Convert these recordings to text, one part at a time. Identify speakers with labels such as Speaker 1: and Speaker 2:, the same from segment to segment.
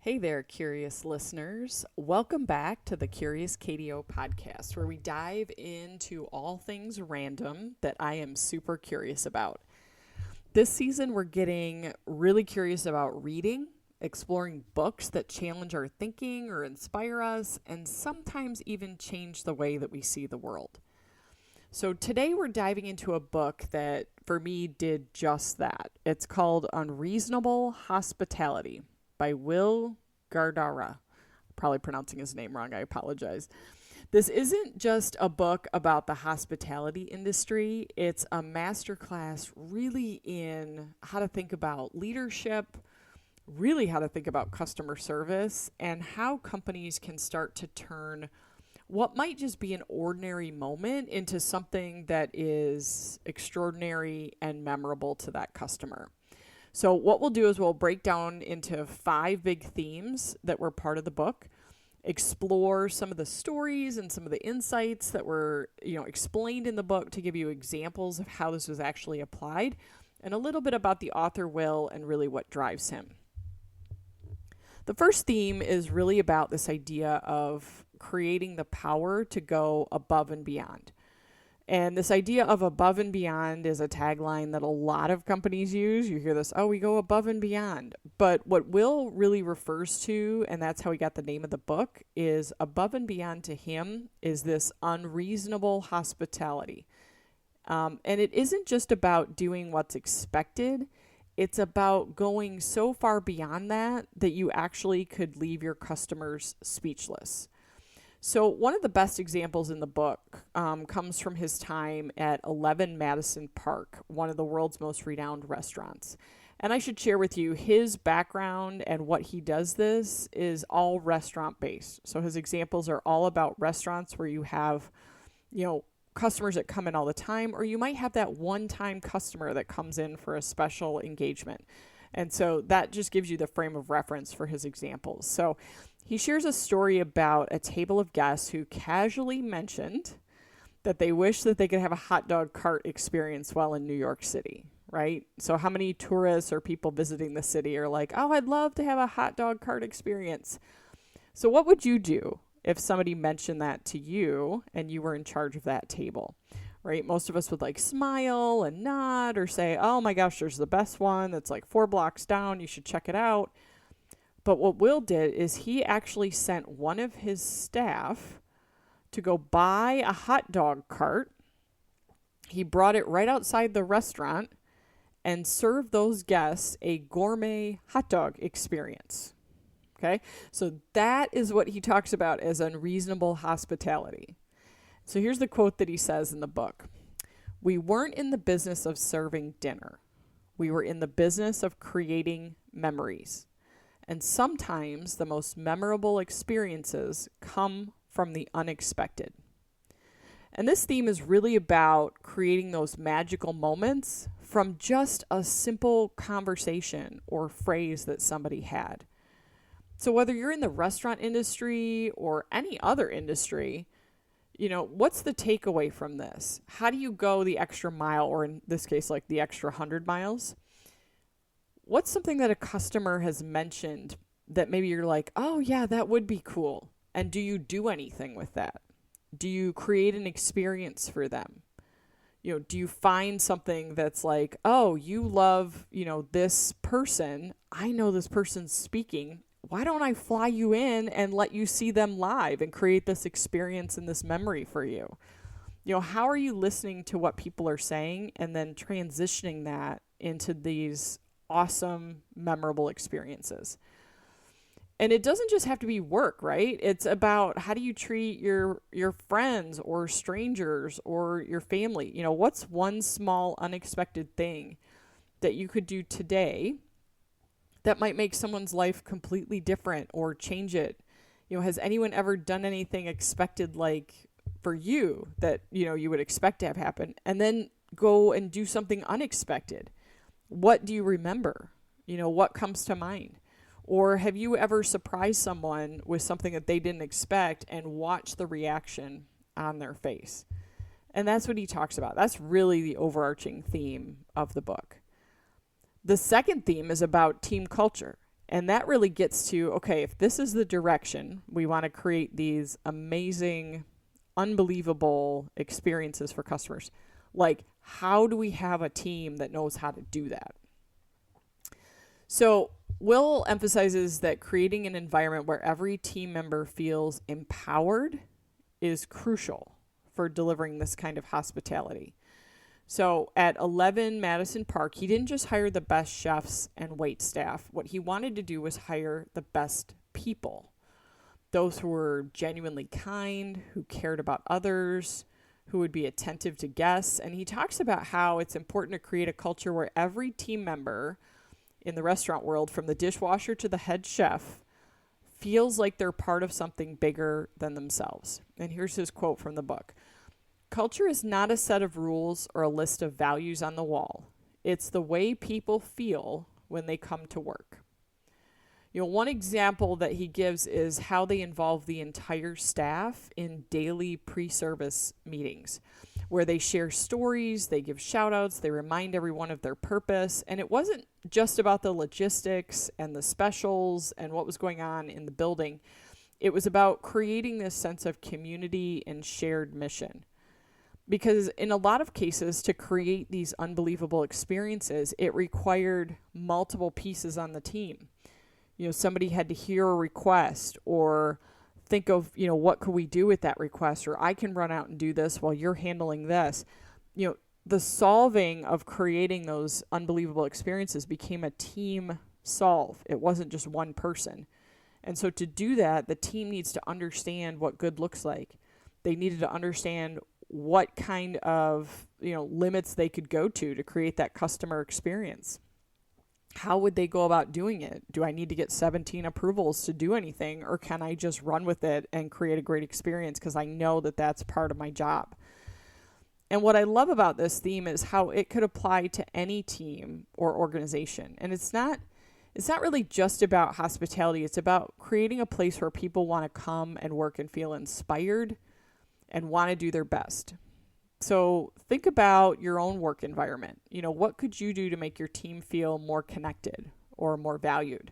Speaker 1: Hey there, curious listeners. Welcome back to the Curious KDO podcast, where we dive into all things random that I am super curious about. This season, we're getting really curious about reading, exploring books that challenge our thinking or inspire us, and sometimes even change the way that we see the world. So today we're diving into a book that, for me, did just that. It's called Unreasonable Hospitality by Will Guidara. Probably pronouncing his name wrong. I apologize. This isn't just a book about the hospitality industry. It's a masterclass really in how to think about leadership, really how to think about customer service, and how companies can start to turn what might just be an ordinary moment into something that is extraordinary and memorable to that customer. So what we'll do is we'll break down into 5 big themes that were part of the book, explore some of the stories and some of the insights that were, explained in the book to give you examples of how this was actually applied, and a little bit about the author Will and really what drives him. The first theme is really about this idea of creating the power to go above and beyond. And this idea of above and beyond is a tagline that a lot of companies use. You hear this, we go above and beyond. But what Will really refers to, and that's how he got the name of the book, is above and beyond to him is this unreasonable hospitality. And it isn't just about doing what's expected. It's about going so far beyond that you actually could leave your customers speechless. So one of the best examples in the book comes from his time at 11 Madison Park, one of the world's most renowned restaurants. And I should share with you his background and what he does this is all restaurant-based. So his examples are all about restaurants where you have, customers that come in all the time, or you might have that one-time customer that comes in for a special engagement. And so that just gives you the frame of reference for his examples. So he shares a story about a table of guests who casually mentioned that they wish that they could have a hot dog cart experience while in New York City, right? So how many tourists or people visiting the city are like, I'd love to have a hot dog cart experience. So what would you do if somebody mentioned that to you and you were in charge of that table, right? Most of us would smile and nod or say, oh my gosh, there's the best one that's 4 blocks down. You should check it out. But what Will did is he actually sent one of his staff to go buy a hot dog cart. He brought it right outside the restaurant and served those guests a gourmet hot dog experience. Okay, so that is what he talks about as unreasonable hospitality. So here's the quote that he says in the book. We weren't in the business of serving dinner. We were in the business of creating memories. And sometimes the most memorable experiences come from the unexpected. And this theme is really about creating those magical moments from just a simple conversation or phrase that somebody had. So whether you're in the restaurant industry or any other industry, what's the takeaway from this? How do you go the extra mile, or in this case, the extra 100 miles? What's something that a customer has mentioned that maybe you're like, oh yeah, that would be cool. And do you do anything with that? Do you create an experience for them? Do you find something that's like, oh, you love, this person. I know this person's speaking. Why don't I fly you in and let you see them live and create this experience and this memory for you? How are you listening to what people are saying and then transitioning that into these awesome, memorable experiences? And it doesn't just have to be work, right? It's about how do you treat your friends or strangers or your family? What's one small unexpected thing that you could do today that might make someone's life completely different or change it? Has anyone ever done anything expected for you that, you would expect to have happen, and then go and do something unexpected? What do you remember? What comes to mind? Or have you ever surprised someone with something that they didn't expect and watched the reaction on their face? And that's what he talks about. That's really the overarching theme of the book. The second theme is about team culture. And that really gets to, okay, if this is the direction, we want to create these amazing, unbelievable experiences for customers. Like, how do we have a team that knows how to do that? So Will emphasizes that creating an environment where every team member feels empowered is crucial for delivering this kind of hospitality. So at 11 Madison Park, he didn't just hire the best chefs and wait staff. What he wanted to do was hire the best people. Those who were genuinely kind, who cared about others, who would be attentive to guests. And he talks about how it's important to create a culture where every team member in the restaurant world, from the dishwasher to the head chef, feels like they're part of something bigger than themselves. And here's his quote from the book. Culture is not a set of rules or a list of values on the wall. It's the way people feel when they come to work. One example that he gives is how they involve the entire staff in daily pre-service meetings, where they share stories, they give shout outs, they remind everyone of their purpose. And it wasn't just about the logistics and the specials and what was going on in the building. It was about creating this sense of community and shared mission. Because in a lot of cases, to create these unbelievable experiences, it required multiple pieces on the team. Somebody had to hear a request or think of, what could we do with that request? Or I can run out and do this while you're handling this. The solving of creating those unbelievable experiences became a team solve. It wasn't just one person. And so to do that, the team needs to understand what good looks like. They needed to understand what kind of, limits they could go to create that customer experience. How would they go about doing it? Do I need to get 17 approvals to do anything, or can I just run with it and create a great experience because I know that that's part of my job? And what I love about this theme is how it could apply to any team or organization. And it's not really just about hospitality. It's about creating a place where people want to come and work and feel inspired and want to do their best. So think about your own work environment. What could you do to make your team feel more connected or more valued?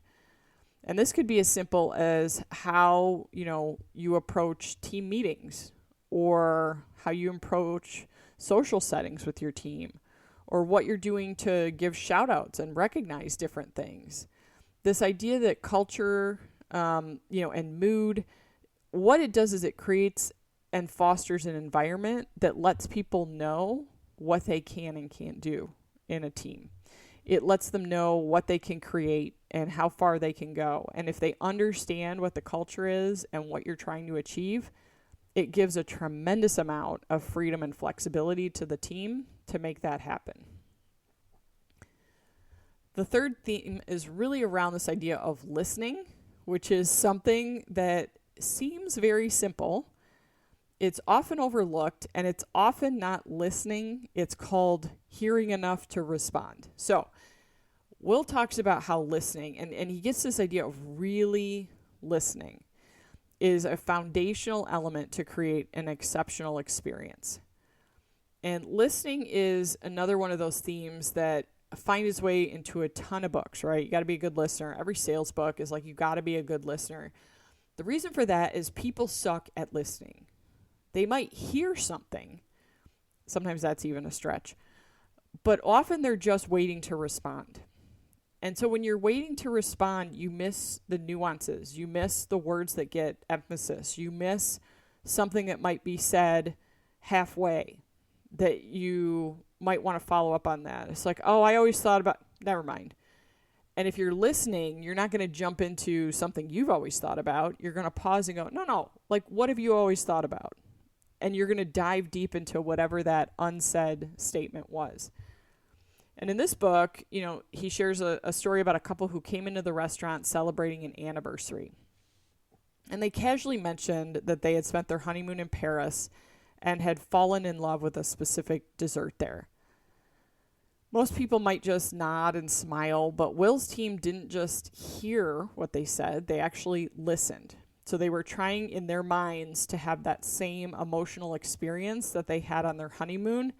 Speaker 1: And this could be as simple as how, you approach team meetings, or how you approach social settings with your team, or what you're doing to give shout outs and recognize different things. This idea that culture, and mood, what it does is it creates and fosters an environment that lets people know what they can and can't do in a team. It lets them know what they can create and how far they can go. And if they understand what the culture is and what you're trying to achieve, it gives a tremendous amount of freedom and flexibility to the team to make that happen. The third theme is really around this idea of listening, which is something that seems very simple. It's often overlooked, and it's often not listening. It's called hearing enough to respond. So Will talks about how listening, and he gets this idea of really listening, is a foundational element to create an exceptional experience. And listening is another one of those themes that find its way into a ton of books, right? You got to be a good listener. Every sales book is like, you got to be a good listener. The reason for that is people suck at listening. They might hear something. Sometimes that's even a stretch. But often they're just waiting to respond. And so when you're waiting to respond, you miss the nuances. You miss the words that get emphasis. You miss something that might be said halfway that you might want to follow up on that. It's like, oh, I always thought about, never mind. And if you're listening, you're not going to jump into something you've always thought about. You're going to pause and go, no, like, what have you always thought about? And you're going to dive deep into whatever that unsaid statement was. And in this book, he shares a story about a couple who came into the restaurant celebrating an anniversary. And they casually mentioned that they had spent their honeymoon in Paris and had fallen in love with a specific dessert there. Most people might just nod and smile, but Will's team didn't just hear what they said, they actually listened. So they were trying in their minds to have that same emotional experience that they had on their honeymoon.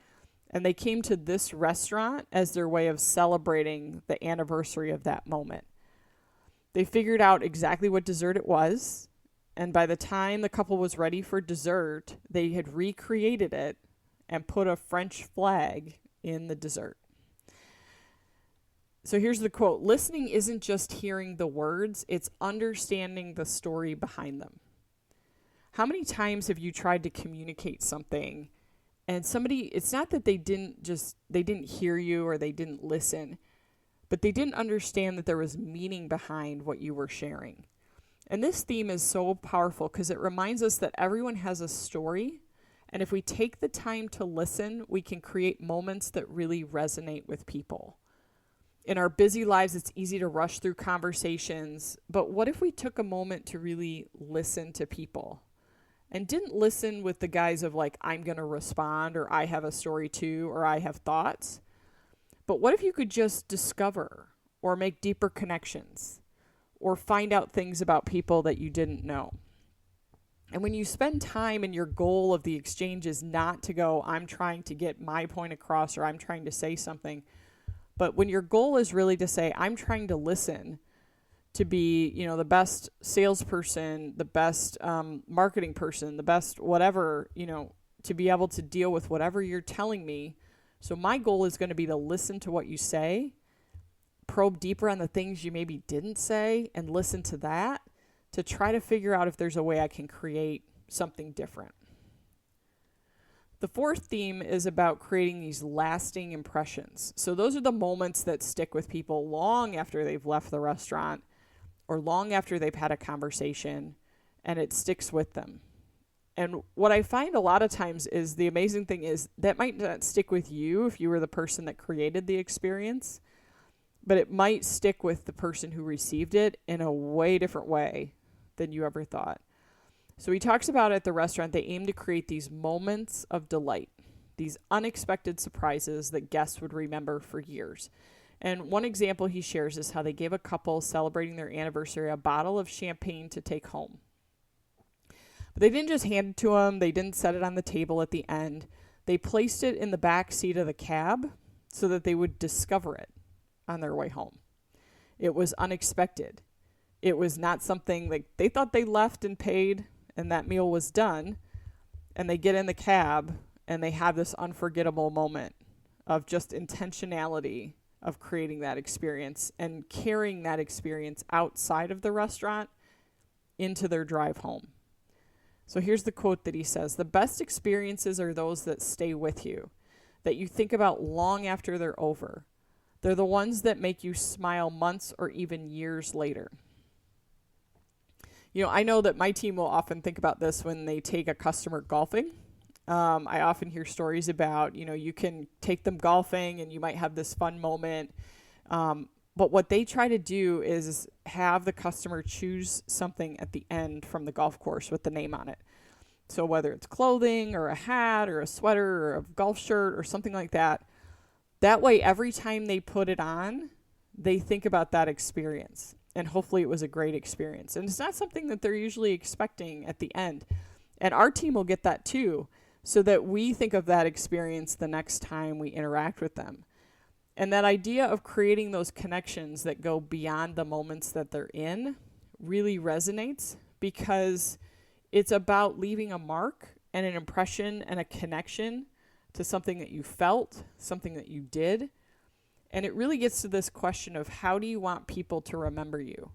Speaker 1: And they came to this restaurant as their way of celebrating the anniversary of that moment. They figured out exactly what dessert it was, and by the time the couple was ready for dessert, they had recreated it and put a French flag in the dessert. So here's the quote: "Listening isn't just hearing the words, it's understanding the story behind them." How many times have you tried to communicate something and somebody, it's not that they didn't hear you or they didn't listen, but they didn't understand that there was meaning behind what you were sharing. And this theme is so powerful because it reminds us that everyone has a story. And if we take the time to listen, we can create moments that really resonate with people. In our busy lives, it's easy to rush through conversations. But what if we took a moment to really listen to people? And didn't listen with the guise of like, I'm going to respond, or I have a story too, or I have thoughts. But what if you could just discover or make deeper connections or find out things about people that you didn't know? And when you spend time and your goal of the exchange is not to go, I'm trying to get my point across or I'm trying to say something, but when your goal is really to say, I'm trying to listen, to be, the best salesperson, the best marketing person, the best whatever, to be able to deal with whatever you're telling me. So my goal is going to be to listen to what you say, probe deeper on the things you maybe didn't say, and listen to that to try to figure out if there's a way I can create something different. The fourth theme is about creating these lasting impressions. So those are the moments that stick with people long after they've left the restaurant or long after they've had a conversation, and it sticks with them. And what I find a lot of times is the amazing thing is that might not stick with you if you were the person that created the experience, but it might stick with the person who received it in a way different way than you ever thought. So he talks about at the restaurant, they aim to create these moments of delight, these unexpected surprises that guests would remember for years. And one example he shares is how they gave a couple celebrating their anniversary a bottle of champagne to take home. But they didn't just hand it to them. They didn't set it on the table at the end. They placed it in the back seat of the cab so that they would discover it on their way home. It was unexpected. It was not something like they thought they left and paid and that meal was done. And they get in the cab and they have this unforgettable moment of just intentionality of creating that experience and carrying that experience outside of the restaurant into their drive home. So here's the quote that he says: "The best experiences are those that stay with you, that you think about long after they're over. They're the ones that make you smile months or even years later." I know that my team will often think about this when they take a customer golfing. I often hear stories about, you can take them golfing and you might have this fun moment. But what they try to do is have the customer choose something at the end from the golf course with the name on it. So whether it's clothing or a hat or a sweater or a golf shirt or something like that, that way every time they put it on, they think about that experience. And hopefully it was a great experience. And it's not something that they're usually expecting at the end. And our team will get that too, so that we think of that experience the next time we interact with them. And that idea of creating those connections that go beyond the moments that they're in really resonates, because it's about leaving a mark and an impression and a connection to something that you felt, something that you did. And it really gets to this question of, how do you want people to remember you?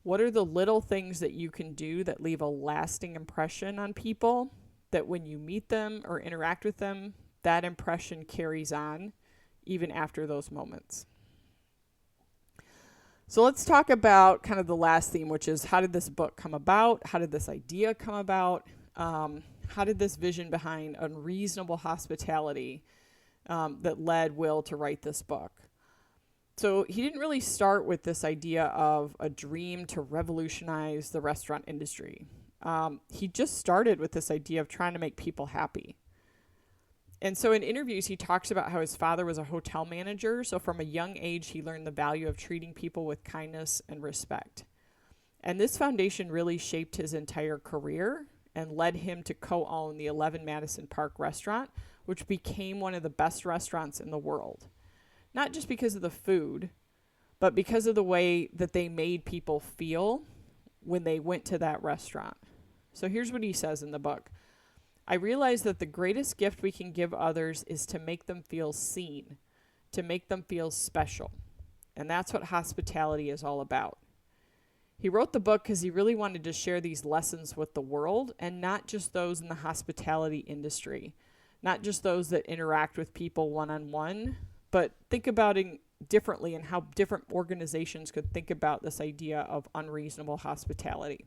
Speaker 1: What are the little things that you can do that leave a lasting impression on people, that when you meet them or interact with them, that impression carries on even after those moments? So let's talk about kind of the last theme, which is, how did this book come about? How did this idea come about? How did this vision behind Unreasonable Hospitality that led Will to write this book? So he didn't really start with this idea of a dream to revolutionize the restaurant industry. He just started with this idea of trying to make people happy. And so in interviews, he talks about how his father was a hotel manager. So from a young age, he learned the value of treating people with kindness and respect. And this foundation really shaped his entire career and led him to co-own the 11 Madison Park restaurant, which became one of the best restaurants in the world. Not just because of the food, but because of the way that they made people feel when they went to that restaurant. So here's what he says in the book. I realize that the greatest gift we can give others is to make them feel seen, to make them feel special. And that's what hospitality is all about. He wrote the book because he really wanted to share these lessons with the world, and not just those in the hospitality industry, not just those that interact with people one-on-one, but think about it differently and how different organizations could think about this idea of unreasonable hospitality.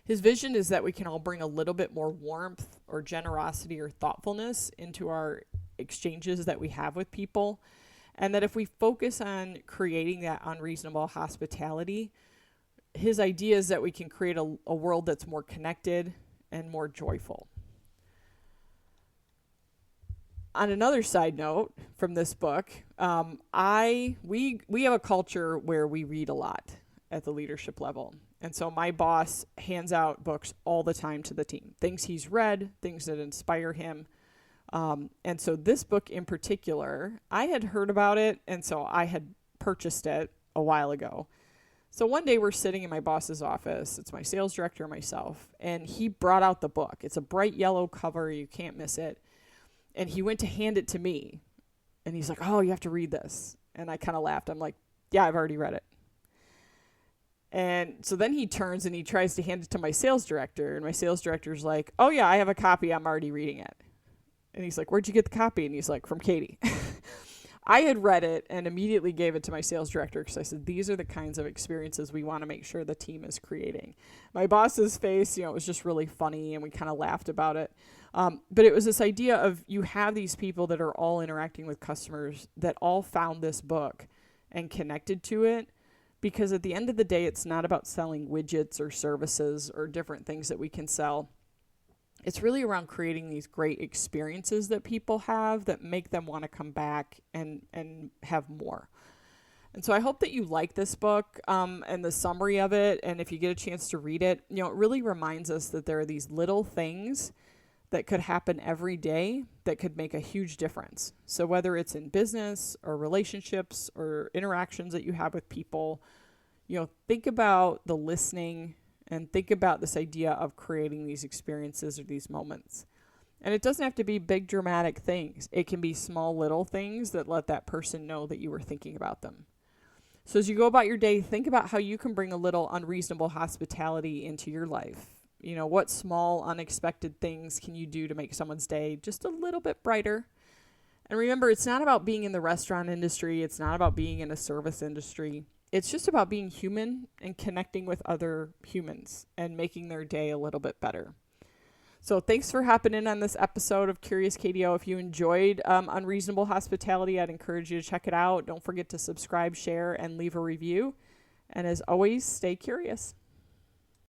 Speaker 1: His vision is that we can all bring a little bit more warmth or generosity or thoughtfulness into our exchanges that we have with people. And that if we focus on creating that unreasonable hospitality, his idea is that we can create a world that's more connected and more joyful. On another side note from this book, we have a culture where we read a lot at the leadership level. And so my boss hands out books all the time to the team, things he's read, things that inspire him. And so this book in particular, I had heard about it, and so I had purchased it a while ago. So one day we're sitting in my boss's office. It's my sales director and myself, and he brought out the book. It's a bright yellow cover. You can't miss it. And he went to hand it to me, and he's like, oh, you have to read this. And I kind of laughed. I'm like, yeah, I've already read it. And so then he turns and he tries to hand it to my sales director, and my sales director's like, oh, yeah, I have a copy. I'm already reading it. And he's like, where'd you get the copy? And he's like, from Katie. I had read it and immediately gave it to my sales director because I said, these are the kinds of experiences we want to make sure the team is creating. My boss's face, it was just really funny, and we kind of laughed about it. But it was this idea of you have these people that are all interacting with customers that all found this book and connected to it, because at the end of the day, it's not about selling widgets or services or different things that we can sell. It's really around creating these great experiences that people have that make them want to come back and have more. And so I hope that you like this book and the summary of it. And if you get a chance to read it, it really reminds us that there are these little things that could happen every day that could make a huge difference. So whether it's in business or relationships or interactions that you have with people, think about the listening and think about this idea of creating these experiences or these moments. And it doesn't have to be big dramatic things. It can be small little things that let that person know that you were thinking about them. So as you go about your day, think about how you can bring a little unreasonable hospitality into your life. What small, unexpected things can you do to make someone's day just a little bit brighter? And remember, it's not about being in the restaurant industry. It's not about being in a service industry. It's just about being human and connecting with other humans and making their day a little bit better. So thanks for hopping in on this episode of Curious KDO. If you enjoyed Unreasonable Hospitality, I'd encourage you to check it out. Don't forget to subscribe, share, and leave a review. And as always, stay curious.